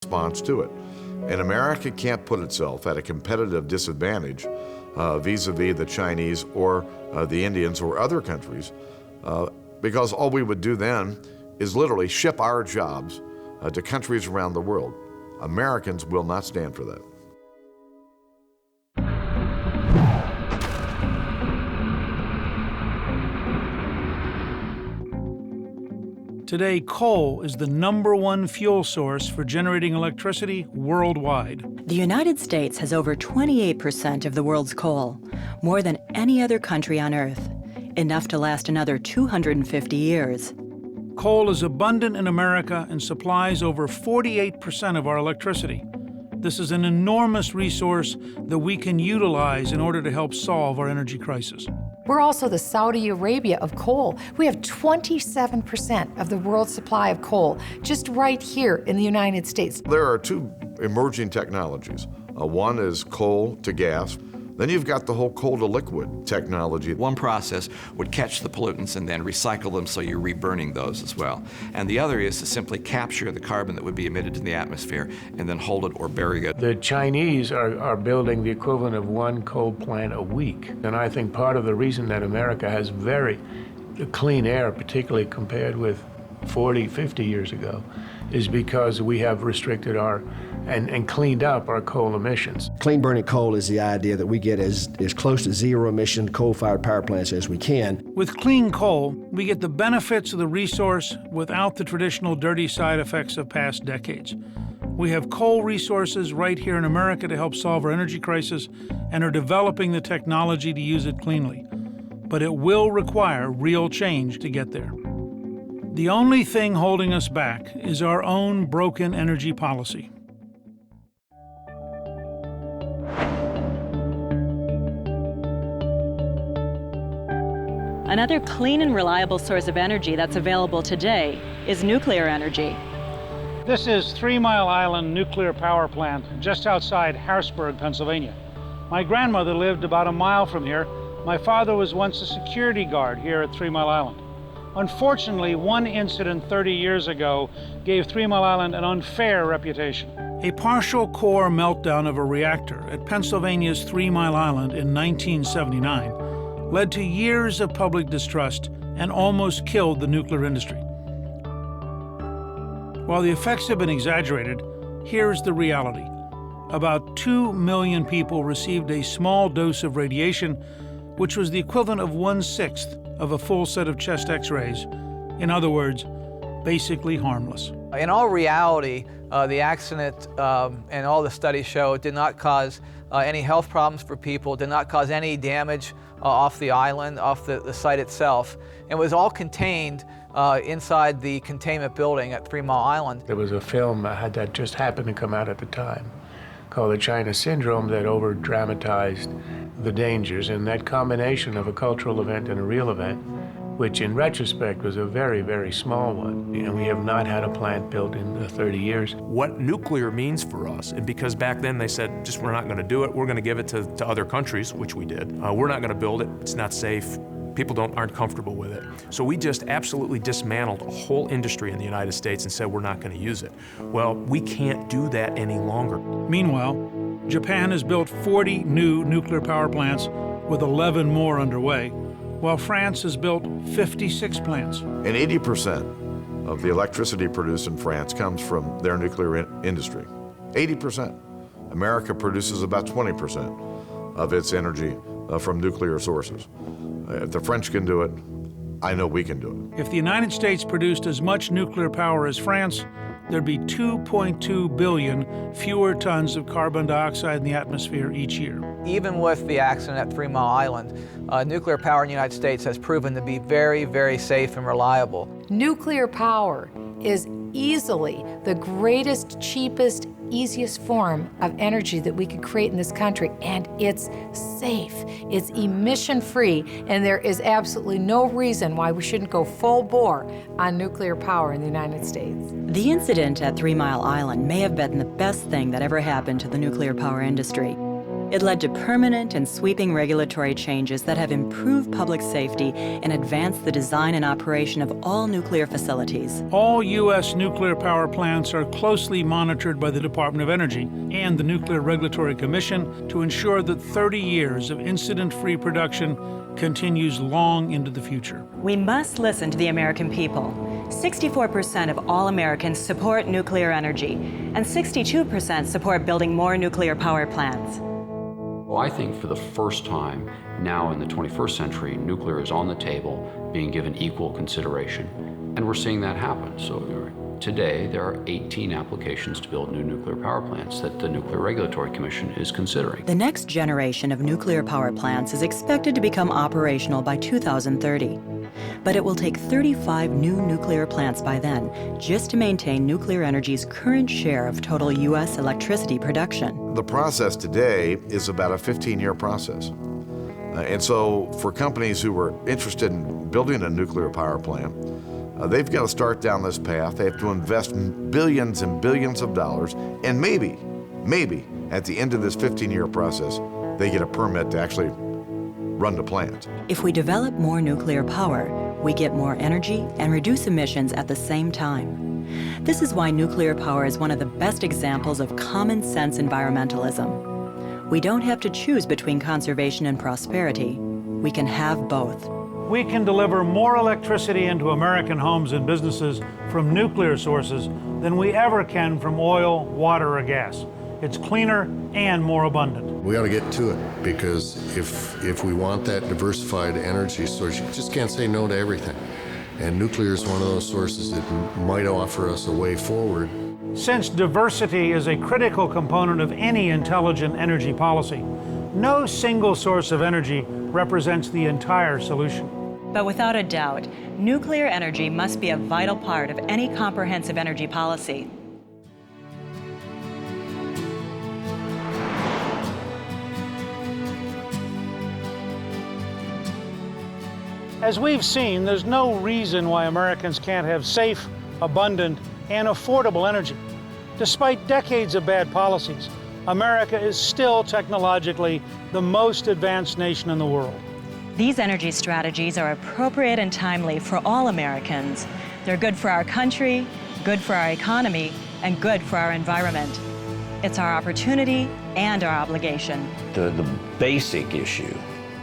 response to it. And America can't put itself at a competitive disadvantage vis-a-vis the Chinese or the Indians or other countries, because all we would do then is literally ship our jobs to countries around the world. Americans will not stand for that. Today, coal is the #1 fuel source for generating electricity worldwide. The United States has over 28% of the world's coal, more than any other country on Earth, enough to last another 250 years. Coal is abundant in America and supplies over 48% of our electricity. This is an enormous resource that we can utilize in order to help solve our energy crisis. We're also the Saudi Arabia of coal. We have 27% of the world's supply of coal just right here in the United States. There are two emerging technologies. One is coal to gas. Then you've got the whole coal to liquid technology. One process would catch the pollutants and then recycle them, so you're reburning those as well. And the other is to simply capture the carbon that would be emitted to the atmosphere and then hold it or bury it. The Chinese are building the equivalent of one coal plant a week. And I think part of the reason that America has very clean air, particularly compared with 40, 50 years ago, is because we have restricted and cleaned up our coal emissions. Clean burning coal is the idea that we get as close to zero emission coal-fired power plants as we can. With clean coal, we get the benefits of the resource without the traditional dirty side effects of past decades. We have coal resources right here in America to help solve our energy crisis and are developing the technology to use it cleanly. But it will require real change to get there. The only thing holding us back is our own broken energy policy. Another clean and reliable source of energy that's available today is nuclear energy. This is 3 Mile Island Nuclear Power Plant just outside Harrisburg, Pennsylvania. My grandmother lived about a mile from here. My father was once a security guard here at 3 Mile Island. Unfortunately, one incident 30 years ago gave 3 Mile Island an unfair reputation. A partial core meltdown of a reactor at Pennsylvania's 3 Mile Island in 1979 led to years of public distrust and almost killed the nuclear industry. While the effects have been exaggerated, here's the reality. About 2 million people received a small dose of radiation, which was the equivalent of 1/6 of a full set of chest x-rays. In other words, basically harmless. In all reality, the accident and all the studies show did not cause any health problems for people, did not cause any damage off the island, off the site itself. It was all contained inside the containment building at 3 Mile Island. There was a film that just happened to come out at the time called The China Syndrome that over-dramatized the dangers, and that combination of a cultural event and a real event, which in retrospect was a very, very small one. And we have not had a plant built in 30 years. What nuclear means for us, and because back then they said, just we're not going to do it, we're going to give it to other countries, which we did. We're not going to build it, it's not safe. People aren't comfortable with it. So we just absolutely dismantled a whole industry in the United States and said we're not going to use it. Well, we can't do that any longer. Meanwhile, Japan has built 40 new nuclear power plants with 11 more underway, while France has built 56 plants. And 80% of the electricity produced in France comes from their nuclear industry. 80%. America produces about 20% of its energy from nuclear sources. If the French can do it, I know we can do it. If the United States produced as much nuclear power as France, there'd be 2.2 billion fewer tons of carbon dioxide in the atmosphere each year. Even with the accident at 3 Mile Island, nuclear power in the United States has proven to be very, very safe and reliable. Nuclear power is easily the greatest, cheapest, easiest form of energy that we could create in this country, and it's safe, it's emission-free, and there is absolutely no reason why we shouldn't go full bore on nuclear power in the United States. The incident at 3 Mile Island may have been the best thing that ever happened to the nuclear power industry. It led to permanent and sweeping regulatory changes that have improved public safety and advanced the design and operation of all nuclear facilities. All U.S. nuclear power plants are closely monitored by the Department of Energy and the Nuclear Regulatory Commission to ensure that 30 years of incident-free production continues long into the future. We must listen to the American people. 64% of all Americans support nuclear energy, and 62% support building more nuclear power plants. Well, I think for the first time now in the 21st century, nuclear is on the table, being given equal consideration. And we're seeing that happen. So today, there are 18 applications to build new nuclear power plants that the Nuclear Regulatory Commission is considering. The next generation of nuclear power plants is expected to become operational by 2030. But it will take 35 new nuclear plants by then just to maintain nuclear energy's current share of total U.S. electricity production. The process today is about a 15-year process. And so for companies who are interested in building a nuclear power plant, they've got to start down this path. They have to invest billions and billions of dollars, and maybe at the end of this 15-year process, they get a permit to actually run the plant. If we develop more nuclear power, we get more energy and reduce emissions at the same time. This is why nuclear power is one of the best examples of common sense environmentalism. We don't have to choose between conservation and prosperity. We can have both. We can deliver more electricity into American homes and businesses from nuclear sources than we ever can from oil, water, or gas. It's cleaner and more abundant. We ought to get to it, because if we want that diversified energy source, you just can't say no to everything. And nuclear is one of those sources that might offer us a way forward. Since diversity is a critical component of any intelligent energy policy, no single source of energy represents the entire solution. But without a doubt, nuclear energy must be a vital part of any comprehensive energy policy. As we've seen, there's no reason why Americans can't have safe, abundant, and affordable energy. Despite decades of bad policies, America is still technologically the most advanced nation in the world. These energy strategies are appropriate and timely for all Americans. They're good for our country, good for our economy, and good for our environment. It's our opportunity and our obligation. The basic issue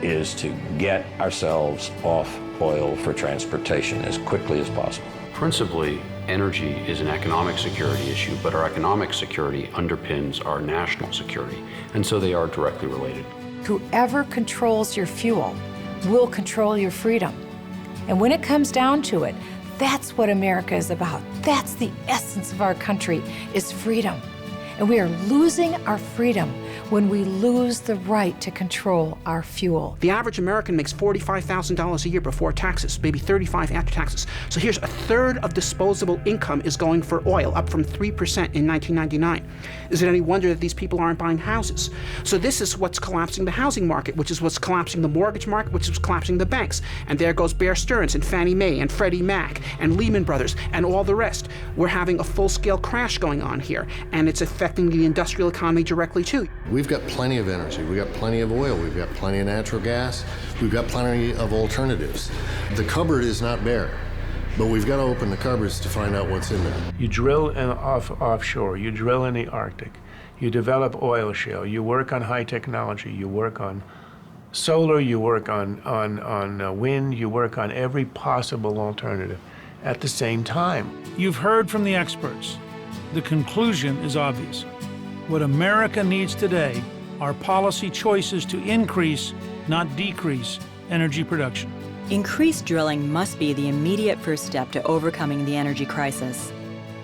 is to get ourselves off oil for transportation as quickly as possible. Principally, energy is an economic security issue, but our economic security underpins our national security, and so they are directly related. Whoever controls your fuel will control your freedom. And when it comes down to it, that's what America is about. That's the essence of our country, is freedom. And we are losing our freedom when we lose the right to control our fuel. The average American makes $45,000 a year before taxes, maybe $35,000 after taxes. So here's a third of disposable income is going for oil, up from 3% in 1999. Is it any wonder that these people aren't buying houses? So this is what's collapsing the housing market, which is what's collapsing the mortgage market, which is collapsing the banks. And there goes Bear Stearns and Fannie Mae and Freddie Mac and Lehman Brothers and all the rest. We're having a full-scale crash going on here, and it's affecting the industrial economy directly too. We've got plenty of energy, we've got plenty of oil, we've got plenty of natural gas, we've got plenty of alternatives. The cupboard is not bare, but we've got to open the cupboards to find out what's in there. You drill offshore, you drill in the Arctic, you develop oil shale, you work on high technology, you work on solar, you work on wind, you work on every possible alternative at the same time. You've heard from the experts. The conclusion is obvious. What America needs today are policy choices to increase, not decrease, energy production. Increased drilling must be the immediate first step to overcoming the energy crisis.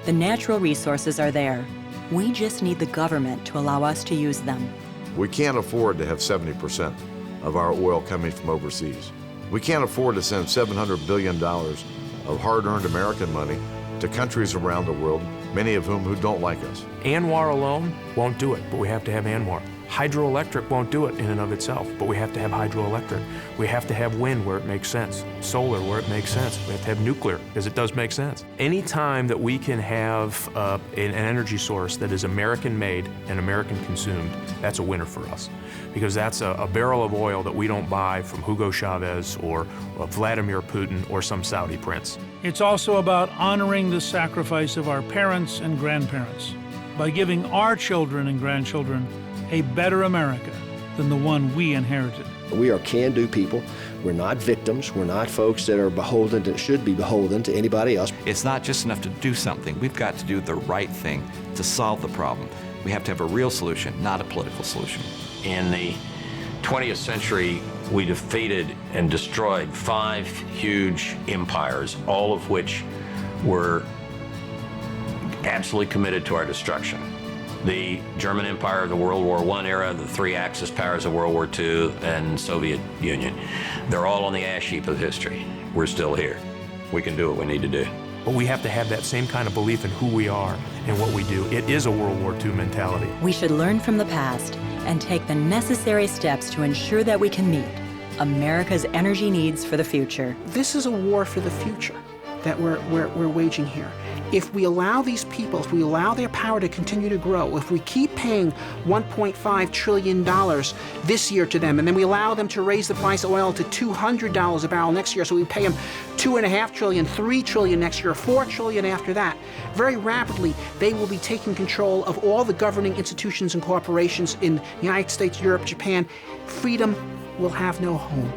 The natural resources are there. We just need the government to allow us to use them. We can't afford to have 70% of our oil coming from overseas. We can't afford to send $700 billion of hard-earned American money to countries around the world, many of whom who don't like us. ANWR alone won't do it, but we have to have ANWR. Hydroelectric won't do it in and of itself, but we have to have hydroelectric. We have to have wind where it makes sense, solar where it makes sense. We have to have nuclear, because it does make sense. Any time that we can have an energy source that is American-made and American-consumed, that's a winner for us, because that's a barrel of oil that we don't buy from Hugo Chavez or Vladimir Putin or some Saudi prince. It's also about honoring the sacrifice of our parents and grandparents by giving our children and grandchildren a better America than the one we inherited. We are can-do people. We're not victims. We're not folks that are beholden to, should be beholden to anybody else. It's not just enough to do something. We've got to do the right thing to solve the problem. We have to have a real solution, not a political solution. In the 20th century, we defeated and destroyed 5 huge empires, all of which were absolutely committed to our destruction. The German Empire of the World War I era, the 3 Axis powers of World War II, and Soviet Union. They're all on the ash heap of history. We're still here. We can do what we need to do. But we have to have that same kind of belief in who we are and what we do. It is a World War II mentality. We should learn from the past and take the necessary steps to ensure that we can meet America's energy needs for the future. This is a war for the future that we're waging here. If we allow these people, if we allow their power to continue to grow, if we keep paying $1.5 trillion this year to them, and then we allow them to raise the price of oil to $200 a barrel next year, so we pay them $2.5 trillion, $3 trillion next year, $4 trillion after that, very rapidly they will be taking control of all the governing institutions and corporations in the United States, Europe, Japan. Freedom will have no home.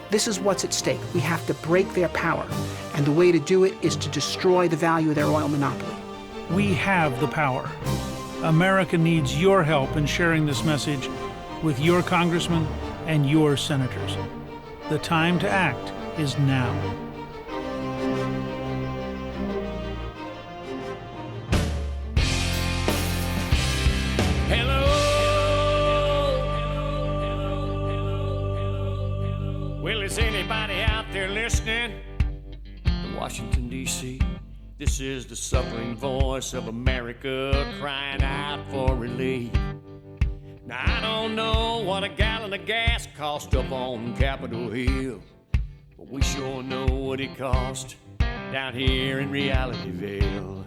This is what's at stake. We have to break their power. And the way to do it is to destroy the value of their oil monopoly. We have the power. America needs your help in sharing this message with your congressmen and your senators. The time to act is now. Well, is anybody out there listening? In Washington, D.C., this is the suffering voice of America crying out for relief. Now, I don't know what a gallon of gas cost up on Capitol Hill, but we sure know what it cost down here in Realityville.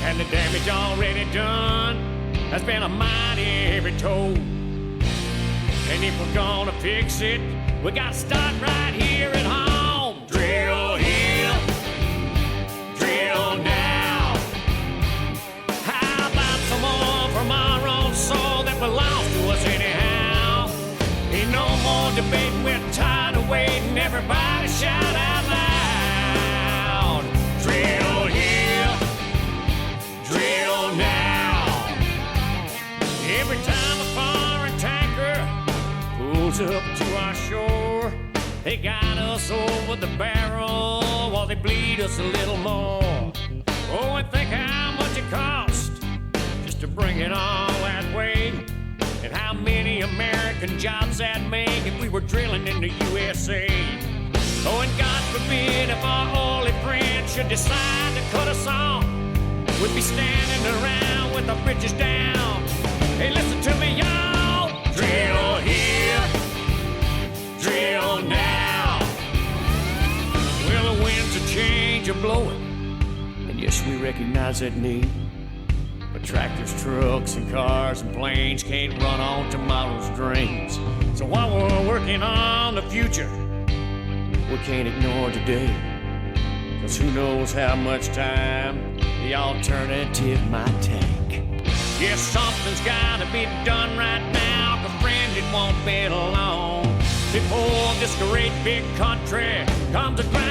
And the damage already done has been a mighty heavy toll. And if we're gonna fix it, we gotta start right here at home. Drill here, drill now. How about some more from our own soil that belongs to us anyhow? Ain't no more debating, we're tired of waiting. Everybody shout out loud. Drill here, drill now. Every time a foreign tanker pulls up to our shore, they got us over the barrel while they bleed us a little more. Oh, and think how much it cost just to bring it all that way, and how many American jobs that'd make if we were drilling in the USA. Oh, and God forbid if our oily friends should decide to cut us off, we'd be standing around with our britches down. Hey, listen to me, y'all. Drill here, drill now. Well, the winds of change are blowing, and yes, we recognize that need. But tractors, trucks, and cars and planes can't run on tomorrow's drains. So while we're working on the future, we can't ignore today. 'Cause who knows how much time the alternative might take. Yes, something's gotta be done right now, 'cause friend, it won't be long before this great big country comes to ground.